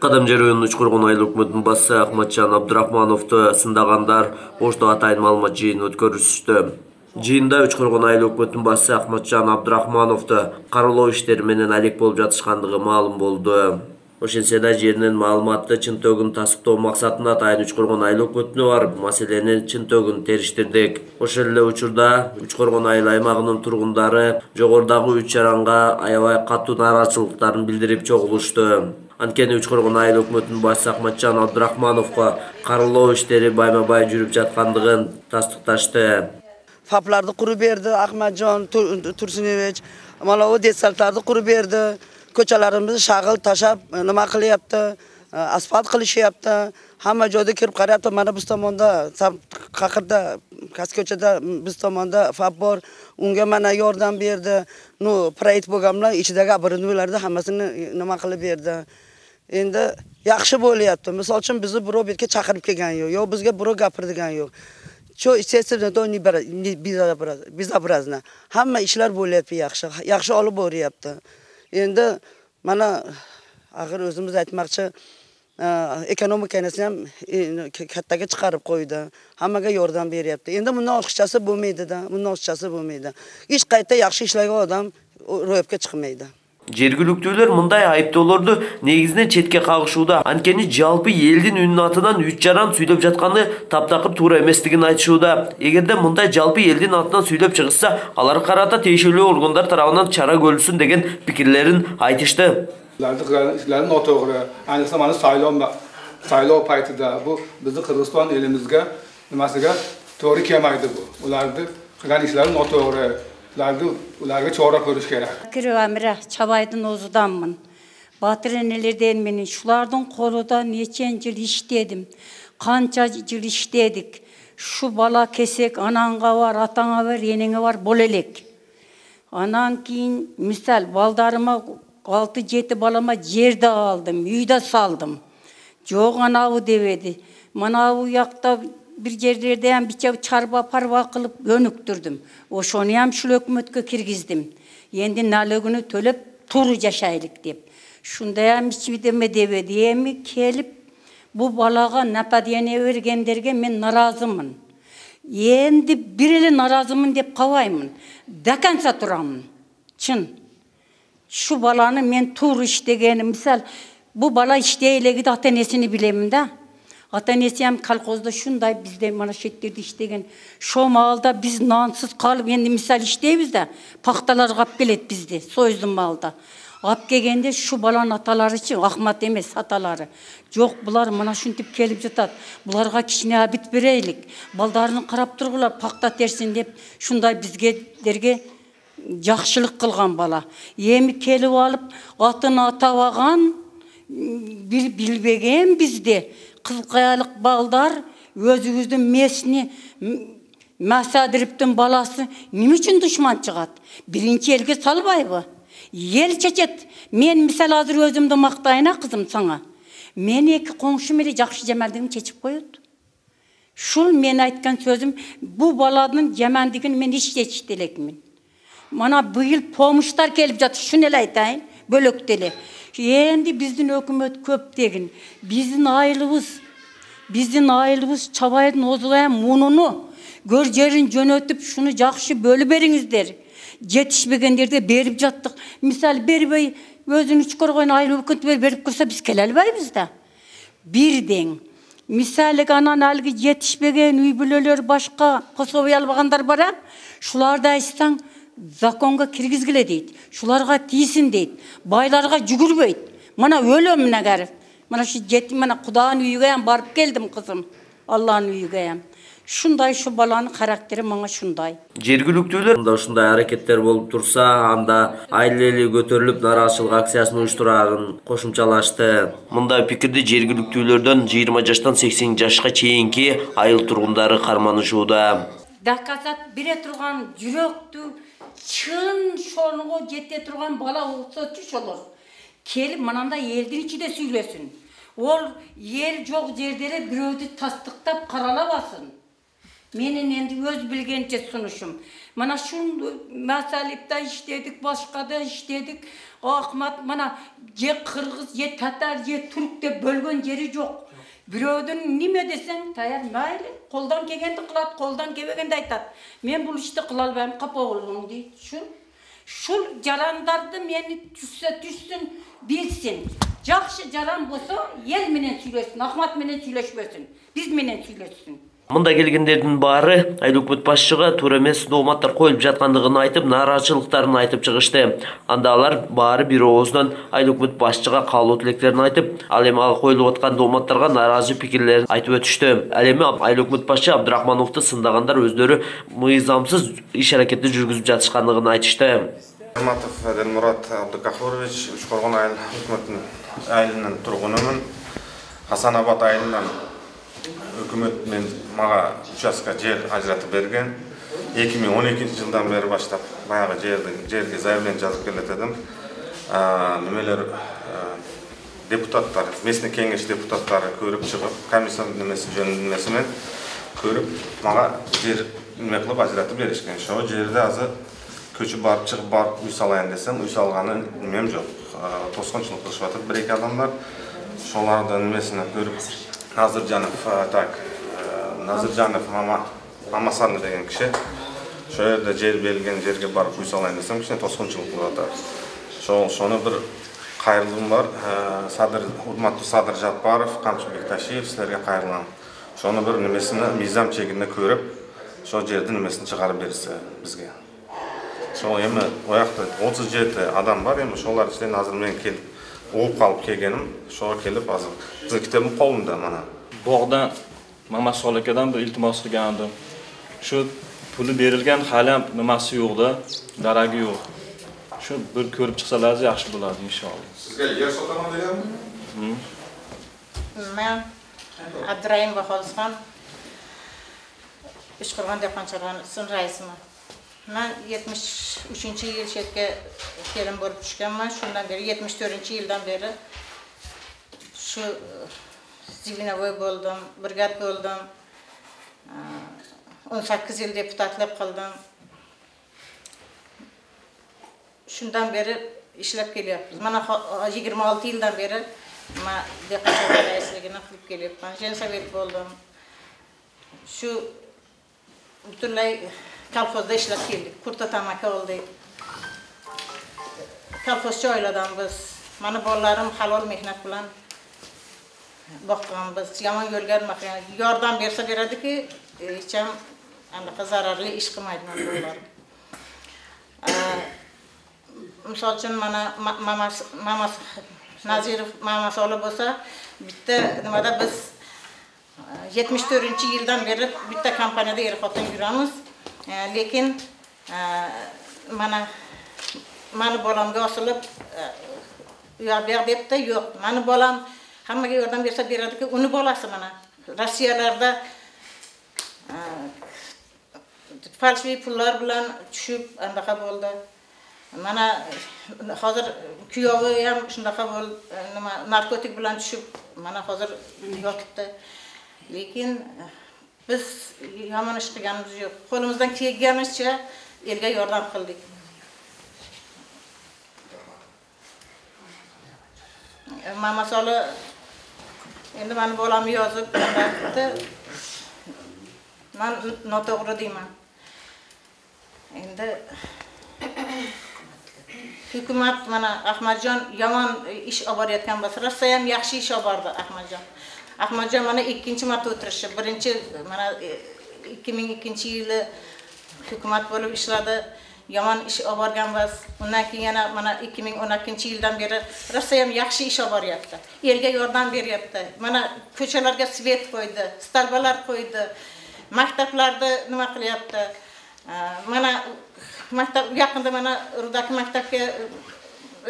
Кадамжер районунун Учкургон айыл өкмөтүнүн башчысы Ахматжан Абдурахмановду сындагандар Ошто атайын маалымат жыйынын өткөрүштү. Жыйында Учкургон айыл өкмөтүнүн башчысы Ахматжан Абдурахмановду каралоо иштери менен алек болуп жатышкандыгы маалым болду. Ошентсе да жеринин маалыматты чынтөгүн тастыктоо максатында атайын Учкургон айыл өкмөтүнө барып, маселенин чынтөгүн териштирдик. Ошол эле учурда Учкургон айыл аймагынын тургундары жогорудагы 3 жаранга аябай катуу нааразычылыктарын билдирип чогулушту. Анткени Учкургон айыл өкмөтүнүн башчысы Ахматжан Абдурахмановго каралоо иштери байма-бай жүрүп жаткандыгын тастыкташты. Faplарды куруп берди Ахматжан Турсунович, mana o detsaltарды куруп берди. Ko'chalarimizni shag'il tashab, nima qilyapti? Asfalt qilishyapti. Hamma joyda kirib qarayapti. Mana biz tomonda, qaqirda, kas ko'chada biz tomonda fab bor. Unga mana yordam berdi. Nu, proyekt bo'lganlar ichidagi abonentlarni hammasini nima qilib berdi. Endi yaxshi bo'lyapti. Misol uchun bizni birov bu yerga chaqirib kelgan yo'q. Yo bizga birov gapirdigan yo'q. Shu естественно, to bezobrazna. Hamma ishlar bo'lyapti yaxshi. Yaxshi olib boryapti. Endi mana axir o'zimiz aytmoqchi, ekonomikani ham kattaga chiqarib qo'ydi. Hammaga yordam beryapti. Endi bundan ortiqchasi bo'lmaydi-da, bundan ortiqchasi bo'lmaydi. Hech qayta yaxshi ishlagan odam ro'yobga chiqmaydi. Жергиликтүүлөр мындай айыптоолорду негизинен четке кагышууда. Анткени жалпы элдин үнүнүн атынан 3 жаран сүйлөп жатканы таптакыр туура эместигин айтышууда. Эгерде мындай жалпы элдин атынан сүйлөп чыгышса, аларга карата тиешелүү органдар тарабынан чара көрүлсүн деген пикирлерин айтышты. İşlerin notoğru, aynısı mana saylov paytida bu bizni Qirg'iziston elimizga nimasiga to'g'ri kelmaydi bu. Ularni qilgan ishlari noto'g'ri. Ularga chora ko'rish kerak. Kirvamira Çabay'dan ozudanmın. Batır enelerden menin şulardan koluda neçen yıl işledim. Kança yıl işledik. Şu bala kesek ananga var, atanga var, yenenge var, bolelek. Anan keyin misal baldarıma 6-7 balama yerde aldım, üyde saldım. Жоқ anavu devedi. Manavu yakta bir yerlerde hem bir çarba parva kılıp gönüktürdüm. Oşonu hem şu hökümetke kirgizdim. Endi nalögünü tölep turu yaşaylık deyip. Şunda hem hiç deme devedi. Emi kelip bu balaga napa diyene vergenderge men narazımın. Endi birili narazımın deyip kavayımın. Dakansa turamın. Çın. Şu balanı men tur iştegeni misal bu bala işteyle gidi atanesini bilemim de. Atanesi hem kalkozda şunday bizde mana şetlerde iştegen. Şu malda biz nansız kalıp endi misal işteyiz de paktalar kap gelet bizde soyuzdun malda. Kap gelgende şu balan ataları için Ahmet emez ataları. Yok bular mana şuntip kelip jatat. Bularga kişine abit bereylik. Baldarını qarap turgular pakta tersin dep şunday bizge derge жақшылық қылған бала. Еми келіп алып, атын атаваған, білбеген бізде. Қызқаялық балдар, өзіңіздің месіне мәсәдіріптің баласы нем үшін дұшман шығады? Бірінші елге салбайбы? Ел чечет. Мен мисал азыр өзімді мақтайына қызым саңа. Мен екі қоңшым еле жақшы жемәлдігін чечіп қойыды. Шул мен айтқан сөзім, bu baladың жемәндігін мен іштелекмін. Mana bu yıl pomuşlar gelip жатыр. Şunu ele aytayın, bölökteli. Endi bizdin hökümet köp degin. Bizdin ayılыбыз Çabay'dın ozulayan mununu gör jerin jönötüp şunu jakşı bölüp beriңиздер. Жетишпегендерде берип жаттык. Misal бербей өзүн Учкургон айыл өкмөтү берип кырса биз келе албайбыз да. Бирден. Misal анан алгы жетишпеген үй бүлөлөр башка кособой албагандар бара. Шуларды айтсаң zakonga kirgizgile deydi. Şularga tiysin deydi. Baylarga жүгүрбөйт. Mana өлөм мына кәріп. Mana şu жетtim mana Kudağın üyügeyem barıp geldim kızım. Allah'ın üyügeyem. Şunday şu balanın karakteri bana şunday. Жергиликтүүлөр ушундай аракеттер болуп турса, анда айыл эли көтөрүлүп нараачылык акциясын уюштурарын кошумчалашты. Мындай пикирди жергиликтүүлөрдөн 20 жаштан 80 жашка чейинки айыл тургундары карманышууда. Dakasat bire turgan жүрөктү çın şonuğa jette turgan bala uksatçı olur. Kelip mananda elдің içinde süйлөсүн. Ol ел жоқ жерлere biröwdü tastıktap karalabasın. Menin endi öz bilgençe sunuşum. Mana şu meselipte işledik, başka da işledik. O Ahmet mana ye Kırgız, ye Tatar, ye Türk de bölgön yeri yok. Birovdun nime desen tayar mayli. Koldan kelgende kılat, koldan kelgende aytat. Men bu işte kılalbayım, kapa oğlum deyit. Şu jarandardı meni düşsün, bilsin. Жақшы жаран болса, ел менен сүйлөсүн, Ахмат менен сүйлөшпөсүн, биз менен сүйлөшсүн. Мында келгендердин баары айыл өкмөт башчыга туура эмес дооматтар коюлуп жаткандыгын айтып, нааразычылыктарын айтып чыгышты. Анда алар баары бир оозунан айыл өкмөт башчыга каалоо тилектерин айтып, ал эми ага коюлуп аткан дооматтарга нааразы пикирлерин айтып өтүштү. Ал эми айыл өкмөт башчы Абдрахмановду сындагандар өздөрү мыйзамсыз иш аракетти жүргүзүп жатышкандыгын айтышты. Ахматов Делмурат Абдыкахурович, Ушкоргон айыл өкмөтүнүн айылынын тургунумун. Хасанабад айылынан өкмөт мен мага участка жер ажыратып берген. 2012-жылдан бери баштап баягы жерге заявление жазып келетедим. Немелер депутаттар, местный кеңеш депутаттары көрүп чыгып, комиссия немеси жөнүндө менен көрүп, мага жер неме кылып ажыратып беришкен. Ошол жерде азыр көчүп барып чыгып барып үй салайын десем, үй салганы немем жок. Тоскончулук кылышып атат бир-эки адамдар. Ошолардын немесине көрүп, Назыржанов Мамасаны деген киши. Ошол жерде жер берилген жерге барып үй салайын десем, кичине тоскончулук кылып атат. Ошону bir кайрылуум бар. Урматтуу Садыр Жапаров, Камчы Бекташиев силерге кайрылам. Ошону bir немесине мыйзам чегинде көрүп, ошол жердин немесин чыгарып берсе бизге. Ошол эми оякта 37 адам бар, эми ошолар ичинен азыр мен келип угуп калып келгеним, ошого келип азыр биздин китебим колумда мана. Bog'dan Mamasol akadan bir iltimos qilgandim. Shu puli berilgan hali ham nimasi yo'q-da, daragi yo'q. Shu bir ko'rib chiqsalar yaxshi bo'ladi inshaalloh. Sizga yer sotaman deganmi? Men Abdurayim Baholsxon Uşqorg'on dehqonchilik raisiman. Men 73-yil chetga kelin bo'lib tushganman. Shundan beri 74-yildan beri shu Zivinovoy bo'ldim, brigad bo'ldim. 18 yil deputatlik qildim. Shundan beri ishlab kelyapmiz. Mana 26 yildan beri men dehqonchilik raisligini qilib kelyapman. Jensovet bo'ldim. Shu butunlay kolxozda ishlab keldik. Kurta tamaki oldik. Kolxozchi oiladan biz. Mana bolalarim halol mehnat bilan boqqanmiz. Yomon yo'lga yordam bersa beradiki, hech ham anaqa zararli ish qilmaydi bolalarim. Misol uchun mana mamas Nazirov Mamasoli bo'lsa, bitta nimada biz 74-yildan beri bitta kompaniyada er-xotin yuramiz. Lekin mana bolamga osilib yo'q debdi, yo'q. Mani bolam hammaga yordam bersa beradiki, uni bolasi mana Rossiyalarda falshli pullar bilan tushib anaqa bo'ldi. Mana hozir kuyovi ham shunaqa bo'ldi, narkotik bilan tushib, mana hozir yotibdi. Lekin biz yomon ish qilganimiz yo'q. Qo'limizdan kelganimizcha elga yordam qildik. Mamasoli endi meni bolamni yozib berdi. Men noto'g'ri deyman. Endi hukumat mana Ahmadjon yomon ish olib borayotgan bo'lsa, rosa ham yaxshi ish olib bordi Ahmadjon. Ahmadjon mana ikkinchi marta o'tirishi. Birinchi mana 2002-yili hukumat bo'lib ishladi. Yomon ish olib borganmiz. Undan keyin yana mana 2012-yildan beri rosa ham yaxshi ish olib boryapti. Elga yordam beryapti. Mana ko'chalarga svet qo'ydi, stalbalar qo'ydi. Maktablarda nima qilyapti? Mana maktab yaqinda mana Rudaki maktabga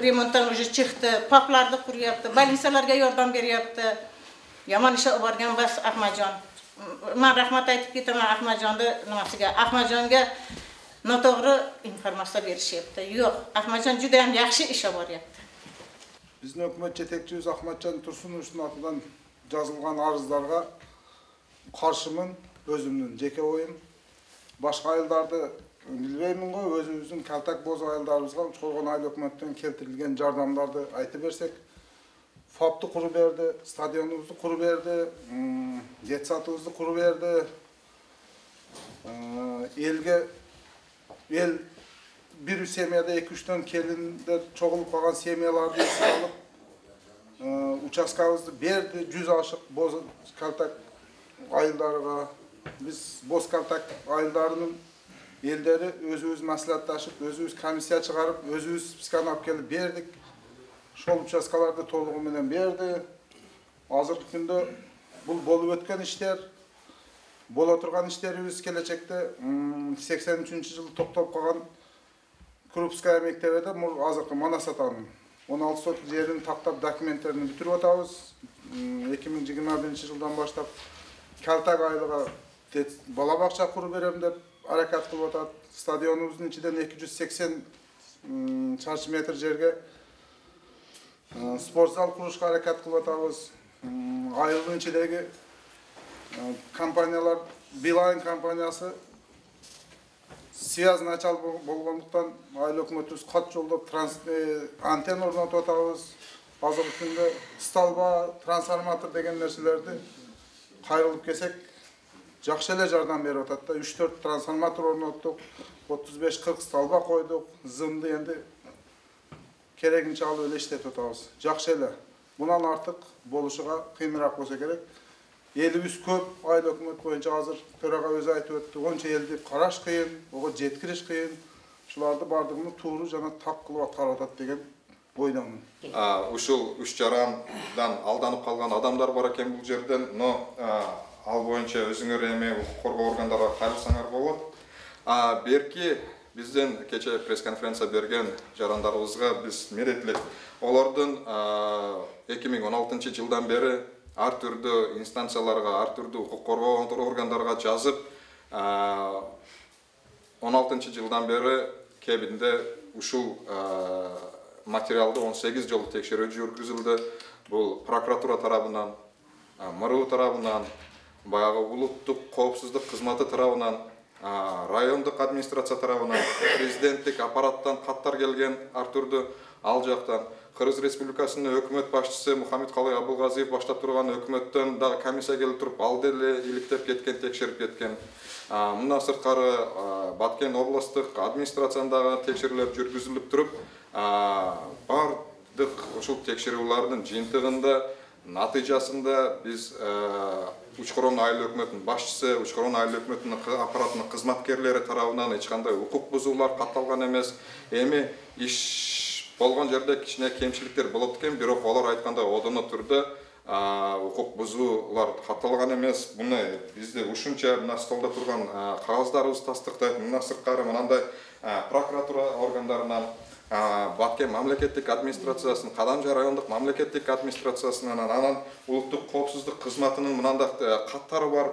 remontdan уже chiqdi. Poplarni quryapti, больницаlarga yordam beryapti. Yomon ish olib borgan bas Ahmadjon. Men rahmat aytib ketaman Ahmadjonni nimasiga. Ahmadjonga noto'g'ri informatsiya berishyapti. Yo'q, Ahmadjon juda ham yaxshi ish olib boryapti. Bizning hukumat yetakchimiz Ahmadjon Tursunovning nomidan yozilgan arzlarga qarshiman. özümün jeke oyum. Başka ayıldardı bilbeymin go, özümüzün kaltak boz ayıldarımızga Uçkorgon Ayыл Ökmötten keltirilgen jardamlardı aytып bersek. FAP'ты kuru berdi, stadionumuzu kuru berdi, jetsatımızı kuru berdi. El bir semiyada 2-3'ten kelinler çoğulup kalan semiyalarda alıp uçaskabızdı berdi, 100 aşık boz kaltak ayıldarıga. Biz boz kaltak ayıldarının elleri özümüz maslahatlaşıp, özümüz komissiya çıkarıp, özümüz psikanap kelip berdik. Şol uçaskalarda toluğu menen berdi. Hazırkı günde bu bolup ötken işler, bola turgan işlerimiz gelecekte 83. yılı toktop kalan Krupskaya mektebede mur hazırkı Manas atanın 16 sotuk yerini taktap dokumentlerini bitirip atabız. 2021 yıldan başlap kaltak aylığa bala bakça kuru berem dep harakat kılıp atat. Stadionumuzun içinden 280 çarşı metr жерге sport zal kuruşka harakat kılıp atabız. Ayılığın içindeki kompaniyalar, Beeline kompaniyası Siyaz начал болгондуктан Айыл өкмөтүбүз кат жолдоп антенна орнотуп атабыз. Азыркы күндө столба, трансформатор деген нерселерди кайрылып келсек жакшы эле жардам берип атат да. 3-4 трансформатор орноттук, 35-40 столба койдук. Зымды энди керегинче алып эле иштетип атабыз. Жакшы эле. Мундан артык болушуга кыйыныраак болсо керек. Elimiz көп, Айыл өкмөт боюнча азыр төрага өзү айтып өттү. Онча элди караш кыйын, ого жеткириш кыйын. Шуларды бардыгын тууру жана так кылып аткарып атат деген ойдамын. Ушул 3 жарандан алданып калган адамдар бар экен бул жерден, но ал боюнча өзүңөр эми укук коргоо органдарына кайрылсаңар болот. Берки бизден кече пресс-конференция берген жарандарыбызга биз меретилик. Олордун 2016 жылдан бери ар түрдүү инстанцияларга, ар түрдүү укук коргоо органдарга жазып, 16 жылдан бери кебинде ушул материалды 18 жолу текшерүү жүргүзүлдү. Бул прокуратура тарабынан, МРУ тарабынан, баягы улуттук коопсуздук кызматы тарабынан, райондук администрация тарабынан, президенттик аппараттан каттар келген ар түрдүү ал жактан. Кыргыз Республикасынын өкмөт башчысы Мухаммед Калай Абылгазиев баштап турган өкмөттөн да комиссия келип туруп ал деле иликтеп кеткен, текшерип кеткен. Мындан сырткары Баткен областык администрациядагы текшерүүлөр жүргүзүлүп туруп, бардык ушул текшерүүлөрдүн жыйынтыгында, натыйжасында биз Учкорон айыл өкмөтүнүн башчысы, Учкорон айыл өкмөтүнүн аппаратынын кызматкерлери тарабынан эч кандай укук бузуулар катталган эмес. Эми иш болгон жерде кичине кемчиликтер болот экен, бирок алар айткандай одоно түрдө укук бузуулар катталган эмес. Буну бизде ушунча мына столдо турган кагаздарыбыз тастыктайт. Мындан сырткары мындай прокуратура органдарынан, Баткен мамлекеттик администрациясынын, Кадамжы райондук мамлекеттик администрациясынан, анан улуттук коопсуздук кызматынын мындай каттары бар.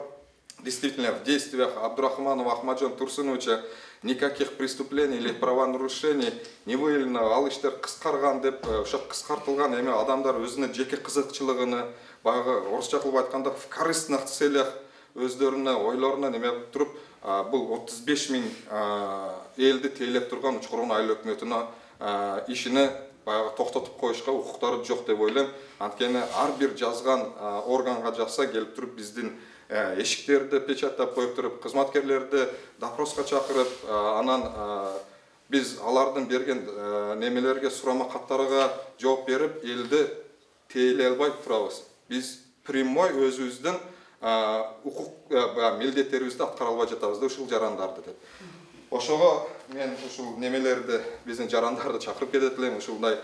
Действительно, в действиях Абдурахманова Ахмаджон Турсуновича никаких преступлений или правонарушений не выявлено. Ал иштер кыскарган деп, ошо кыскартылган эми адамдар өзүнүн жеке кызыкчылыгыны, баягы орусча кылып айтканда в корыстных целях өздөрүнө ойлоруна неме туруп, бул 35 000 элди тейлеп турган Учкорон айыл өкмөтүнө ишини баягы токтотуп коюшка укуктары жок деп ойлойм. Анткени ар бир жазган органга жакса келип туруп биздин эшиктерди печаттап коюп туруп, кызматкерлерди допроска чакырып, анан биз алардын берген немелерге, сурама каттарга жооп берип, элди тейлей албай турабыз. Биз прямой өзүбүздүн укук милдеттерибизди аткара албай жатабыз да ушул жарандарды деп. Ошого мен ушул немелерди, биздин жарандарды чакырып кетет элем, ушулдай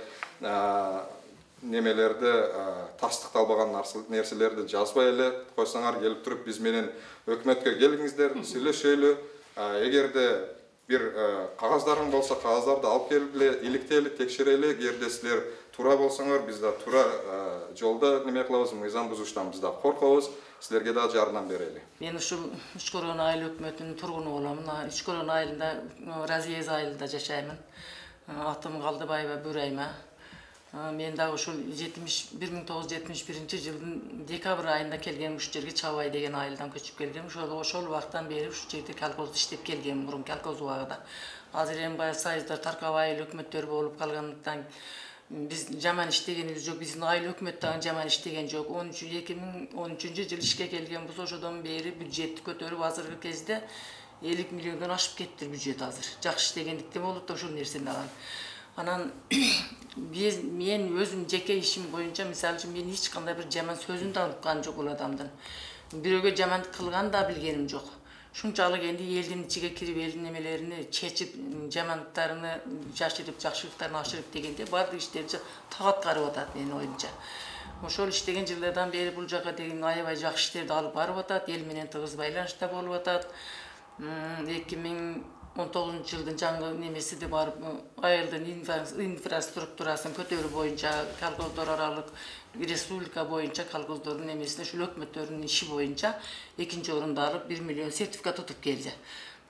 немелерди тастыкталбаган нерселерди жазбай эле койсоңар, келип туруп биз менен өкмөткө келиңиздер, сүйлөшөлү. Эгерде бир кагаздарың болсо, кагаздарды алып келип иликтели, текшерели. Эгерде силер туура болсоңор, биз да туура жолдо неме кылабыз, мыйзам бузуштан биз да коркобуз, силерге да жардам берели. Мен ушул Учкорон айыл өкмөтүнүн тургуну боломун. Учкорон айылында, Разиез айылында жашаймын. Атым Калдыбаева Бүрайма. Men da ошол 1971-жылдын декабрь айында келгем ушу жерге Чабай деген айылдан көчүп келгем. Ошол убактан бери ушу жерде колхозду иштеп келгем, мурун колхоз убагында. Азыр эми баягы сайыздар таркап айыл өкмөттөр болуп калгандыктан биз жаман иштегенибиз жок, биздин айыл өкмөт дагы жаман иштеген жок. 2013-жыл ишке келгенбиз, ошодон бери бюджетти көтөрүп азыркы кезде 50 миллиондон ашып кетти бюджет азыр. Жакшы иштегендиктен болот да ошол нерсени алган. Анан мен өзүм жеке ишим боюнча, мисалы үчүн мен эч кандай бир жаман сөзүн да уккан жок бул адамдын. Бирөөгө жамандык кылган да билгеним жок. Шунчалык энди элдин ичиге кирип, элдин немелерине чечип, жамандыктарыны жашырып, жакшылыктарын ашырып дегенде баардык иштерди так аткарып атат менин оюмча. Ошол иштеген жылдардан бери бул жака деген аябай жакшы иштерди алып барып атат, эл менен тыгыз байланышта болуп атат. 2019-жылдын жаңы немеси де барып, айылдын инфраструктурасын көтөрүү боюнча, колхоздор аралык республика боюнча колхоздордун немесине, ушул өкмөттөрдүн иши боюнча 2-нчи орунду алып 1 миллион сертификат утуп келди.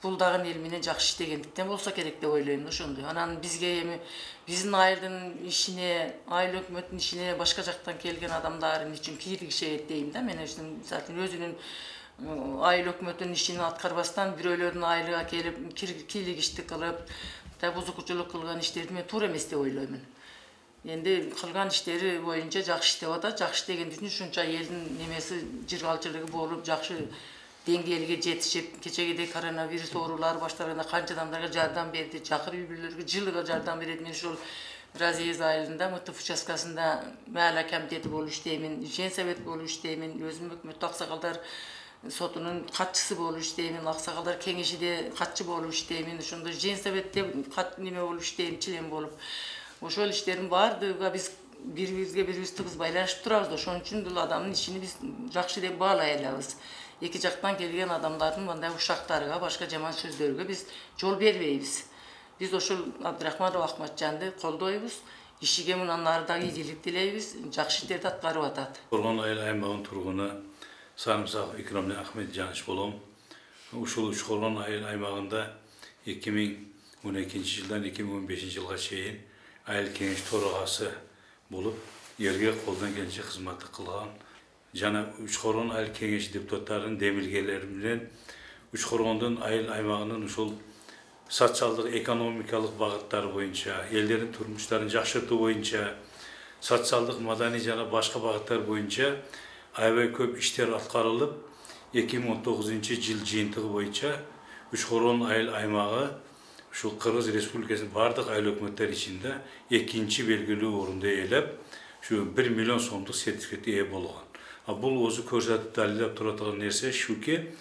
Бул дагы эл менен жакшы иштегендиктен болсо керек деп ойлойм ошондой. Анан бизге эми биздин айылдын ишине, айыл өкмөттүн ишине башка жактан келген адамдардын үчүн кийлигишет дейм да. Мен өзүнүн айыл өкмөттүн ишин аткарбастан бирөөлөрдүн айылга келип кийлигиштик кылып, бузукчулук кылган иштерди мен туура эмес деп ойлоймун. Энди кылган иштери боюнча жакшы иштеп атат, жакшы иштегендиги үчүн ушунча элдин немеси жыргалчылыгы болуп, жакшы деңгээлге жетишип, кечегидей коронавирус оорулары башталганда канча адамдарга жардам берди, жакыр үй-бүлөлөргө жылыга жардам берет. Мен ушул Разиез айылында МТФ участкасында маала комитети болуп иштеймин, женсовет болуп иштеймин, өзүм өкмөттүк аксакалдар сотунун катчысы болуп иштеймин, аксакалдар кеңешиде катчы болуп иштеймин, ошондо женсоветте неме болуп иштейм, член болуп. Ошол иштердин баардыгы биз бири-бирибиз тыгыз байланышып турабыз. Ошон үчүн бул адамдын ишин биз жакшы деп баалай алабыз. Эки жактан келген адамдардын мындай ушактарга, башка жаман сөздөргө биз жол бербейбиз. Биз ошол Абдрахманов Ахматжанды колдойбуз. Ишиге мындан ары дагы ийгилик тилейбиз. Жакшы иштерди аткарып атат. Коргон айыл аймагынын тургуну Сарымсак Икрамли Ахметжанович болом. Ушул Учкоргон айыл аймагында 2012-жылдан 2015-жылга чейин айыл кеңеш төрагасы болуп, элге колдон келишинче кызмат кылган. Жана Учкоргон айыл кеңеши депутаттарынын демилгелери менен Учкоргондун айыл аймагынын ушул социалдык экономикалык багыттары боюнча, элдердин турмуштарын жакшыртуу боюнча, социалдык маданий жана башка багыттар боюнча аябай көп иштер аткарылып, 2019-жыл жыйынтыгы боюнча Учкоргон айыл аймагы ушул Кыргыз Республикасынын бардык айыл өкмөттөр ичинде 2-нчи белгилүү орунду ээлеп, ушу 1 миллион сомдук сертификатка ээ болгон. Бул өзү көрсөтүп далилдеп турат нерсе шуки,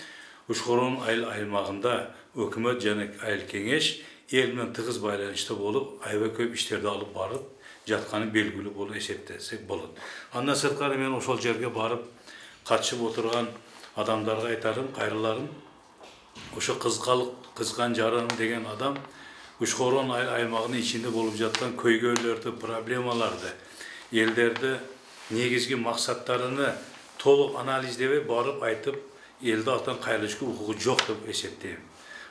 Учкоргон айыл аймагында өкмөт жана айыл кеңеш эл менен тыгыз байланышта болуп, аябай көп иштерди алып барып жатканы белгилүү болуп эсептесек болот. Андан сырткары мен ошол жерге барып катышып отурган адамдарга айтарым, кайрыларым, ошо Кызган Жаран деген адам Учкоргон айыл аймагынын ичинде болуп жаткан көйгөйлөрдү, проблемаларды, элдерди негизги максаттарыны толук анализдебей барып айтып, элди алтан кайрылышка укугу жок деп эсептейм.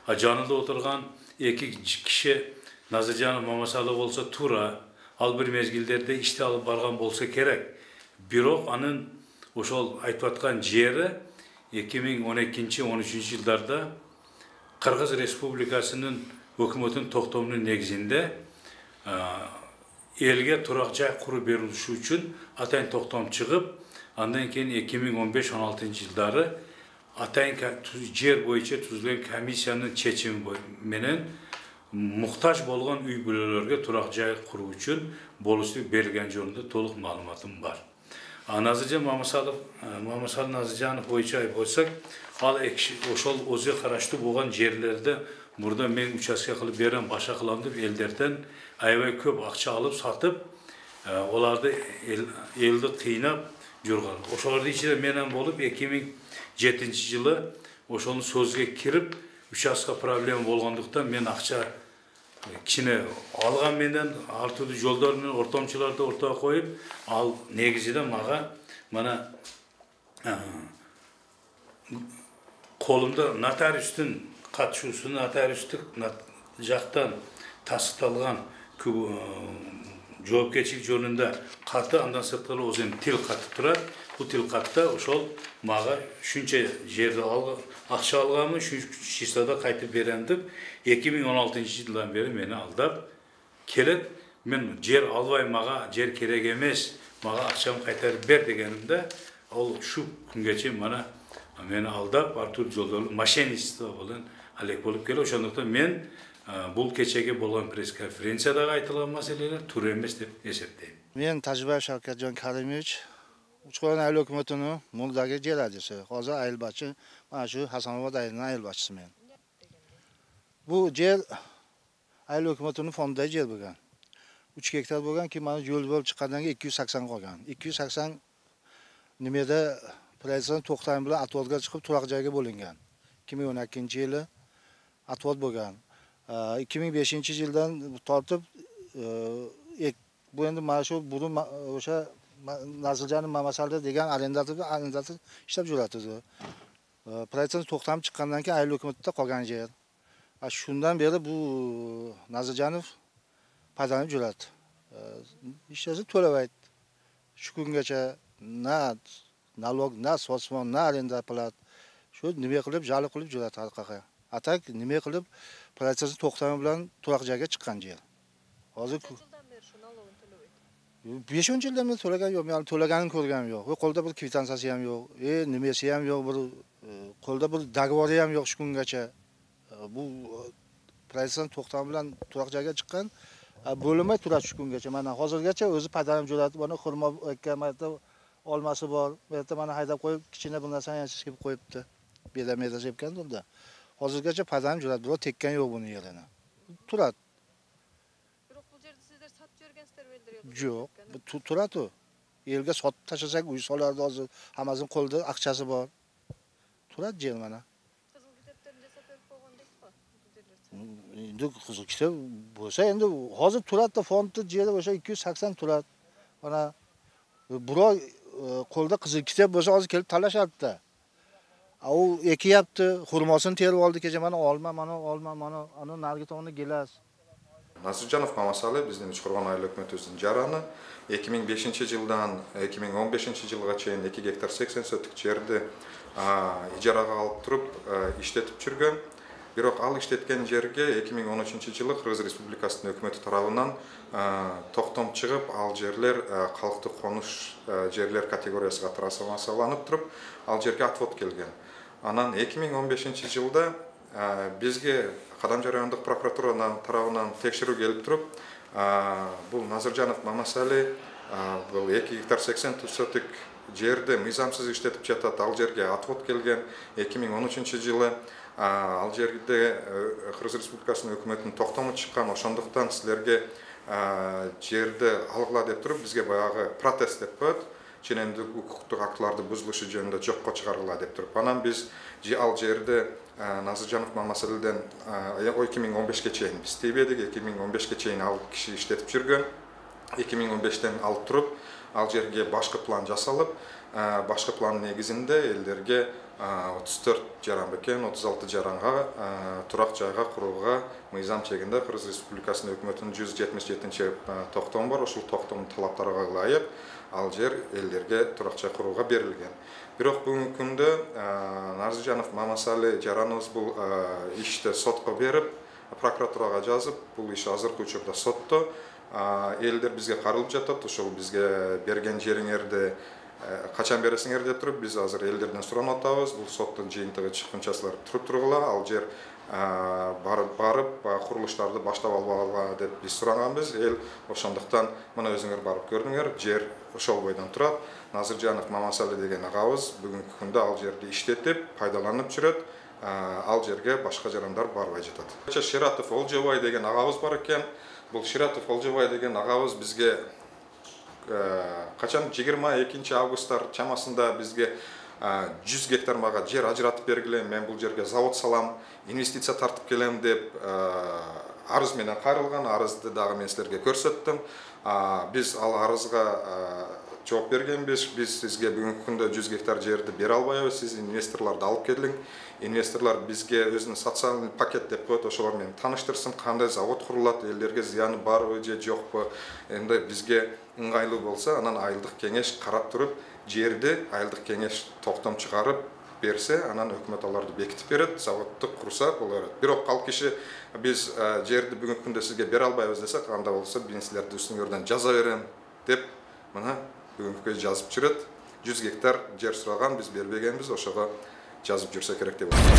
Жанында отурган эки киши Назыржанов Мамасалы болсо туура, ал бир мезгилдерде ишти алып барган болсо керек. Бирок анын ошол айтып аткан жери 2012-13 жылдарда Кыргыз Республикасынын өкмөтүнүн токтомунун негизинде элге турак жай куруп берилиши үчүн атайын токтом чыгып, андан кийин 2015-16 жылдары атайын жер боюнча түзүлгөн комиссиянын чечими менен муктаж болгон үй-бүлөлөргө турак жай куруу үчүн болуштук берилген жөнүндө толук маалыматым бар. Назыржан Мамасалы Назыржанов боюнча айтсак, ал ошол өзү караштуу болгон жерлерде мурда мен участка кылып берем, башка кылам деп элдерден аябай көп акча алып сатып, оларды элди кыйнап жүргөн. Ошолордун ичинде менен болуп 2007-жылы ошонун сөзгө кирип, участка проблема болгондуктан мен акча кичине алган менен ар түрдүү жолдор менен ортомчуларды ортого коюп, ал негизинен мага мана колумда нотариустун катышуусу, нотариустук жактан тастыкталган жоопкерчилик жөнүндө каты, андан сырткары өзүнүн тил каты турат. Бул тил катта ошол мага шунча жерди акча алганмын, шунча числода кайтып берем деп 2016-жылдан бери мени алдап келет. Мен жер албай, мага жер керек эмес, мага акчамды кайтарып бер дегенимде, ал шу күнгече мана мени алдап Артур жолдолуп мошенничество менен алек болуп келет. Ошондуктан мен бул кечеге болгон пресс-конференциядагы айтылган маселелер туура эмес деп эсептейм. Men Tajibay Shavkatjon Karimovich Uchqo'rg'on ayol hukumatining Muldagi yer adresi. Hozir ayilbachi, mana shu Hasanobod ayilining ayilbachisi men. Bu yer ayol hukumatining fondidagi yer bo'lgan. 3 gektar bo'lgan-ki, mana yo'l bo'lib chiqqandan keyin 280 qolgan. 280 nimada prezident to'xtam bilan atvodga chiqib turoq joyga bo'lingan. 2012-yili atvod bo'lgan. 2005-yildan tortib bu endi mana shu burun o'sha Nazirjanov Mamasalda degan arendator ishlab yuradi. Prezident to'xtam chiqqandan keyin ayol hukumatida qolgan yer. Shundan beri bu Nazirjanov foydalanib yuradi. Ishchi to'lamaydi. Shu kungacha na nalog, na sosmon, na arenda plat. Shu nima qilib, jali qilib yuradi halqaga. Atak nima qilib prezident to'xtami bilan turoq joyga chiqqan yer. Hozir 5-yildan beri to'lagan yo'q, men to'laganini ko'rganim yo'q. Va qo'lda bir kvitantsiyasi ham yo'q, nimasi ham yo'q, bir qo'lda bir dogovori ham yo'q shu kungacha. Bu prezident to'xtami bilan turoq joyga chiqqan, bo'limay turadi shu kungacha. Mana hozirgacha o'zi foydalanib yuradi. Buni xurmo ekkan marta olmasi bor. Bu yerda mana haydab qo'yib, kichkina bir narsani yanchish qilib qo'yibdi. Bedameda sepgan unda. Hozirgacha foydalanib yuradi. Birov tekkan yo'q buni yerini. Turadi. Yo'q, turadi. Elga sotib tashlasak, uy solardi hozir, hammasini qo'lda aqchasi bor. Turadi yer mana. Qizil kitobdan jasab berib qo'ygan deysizmi? Endi qizil kitob bo'lsa, endi hozir turadi, fondda yer o'sha 280 turadi. Mana birov qo'lda qizil kitob bo'lsa, hozir kelib talashadi-da. U ekyapti, xurmosini terib oldi kecha, mana olma, ana narigi tomonni gelas. Nazirjanov Mamasali bizning Uchqo'rg'on ayol hukumatining jarani 2005-yildan 2015-yilga chayin 2 gektar 80 sotik yerni ijaraga olib turib ishletib yurgan. Biroq al ishletgan yerga 2013-yili Qirg'iz Respublikasining hukumati tomonidan to'xtam chiqib, al yerlar xalqni qo'nish yerlar kategoriyasiga transformatsiyalanib turib, al yerga atvod kelgan. Anan 2015-yilda bizga Qadam jarayonidagi prokuratura tomonidan tekshiruv kelib turib, bu Nazirjanov Mamasali bu 2 gektar 80 sotik yerni mizamsiz ishletib жатат, al yerga atvod kelgan. 2013-yili al yerda Qirg'iz Respublikasining hukumatining to'xtami chiqqan, o'shandaqdan sizlarga yerni alg'ila deb turib, bizga boyag'i protest deb qo'ydi. Chenendek huquqiy aktlarni buzilishi jönünde jo'qqa chiqariladi deb turib. Mana biz al yerni Nazirjanov Mamasalidan 2015 ga chayin biz tebedik, 2015 ga chayin al kishi ishletib yurgan. 2015dan alib turib, al yerga boshqa plan jasalib, boshqa plan negizinde ellerge 34 jaran ekan, 36 jaranga turoq joyga quruga mizam cheginde Qirg'iz Respublikasining hukumatining 177-to'xtam bor. O'sha to'xtam talablariga loyiq al yer ellerge turoq joy quruga berilgan. Biroq bugungi kunda Nazirjanov Mamasali jaranoz bu ishni sotqa berib, prokuraturaga yozib, bu ish hozirgi uchurda sotdi. Elder bizga qarilib жатат, o'sha bizga bergan jeringerde qachon berasinglar deb turib, biz hozir elderdan so'rab o'tamiz. Bu sotdan jeyintiga chiqqanchalar turib turg'ila, al yer barib qurilishlarni boshlab olmoqlar deb biz so'raganmiz. El o'shandaqdan mana o'zinglar borib ko'rdinglar, yer o'sha bo'ydan turadi. Nazirjanov Mamasali degan og'amiz bugungi kunda al yerni ishletib, foydalanib yuradi. Al yerga boshqa jarandar bormay жатат. Shiratov Oljevoy degan og'amiz bor ekan. Bu Shiratov Oljevoy degan og'amiz bizga qachon 22 avgustlar chamasында bizga 100 gektar maga yer ajratib bergilen, men bu yerga zavod salam, investitsiya tartib kelem deb arız menen qayrilgan, arızды dagы men sizlarga ko'rsatdim. Biz al arızga жооп бергенбиз. Биз сизге бүгүнкү күндө 100 гектар жерди бере албайбыз. Сиз инвесторлорду алып келиң. Инвесторлор бизге өзүнүн социалдык пакет деп коет, ошолор менен тааныштырсын, кандай завод курулат, элдерге зыяны барбы же жокпу. Эми бизге ыңгайлуу болсо, анан айылдык кеңеш карап туруп, жерди айылдык кеңеш токтом чыгарып берсе, анан өкмөт аларды бекитип берет, заводду курса болот. Бирок ал киши биз жерди бүгүнкү күндө сизге бере албайбыз десек, анда болсо мен силерди үстүңөрдөн жаза берем деп мына бүгүнкү жазып жүрөт. 100 гектар жер сураган, биз бербегенбиз, ошого жазып жүрсө керек деп ойлойм.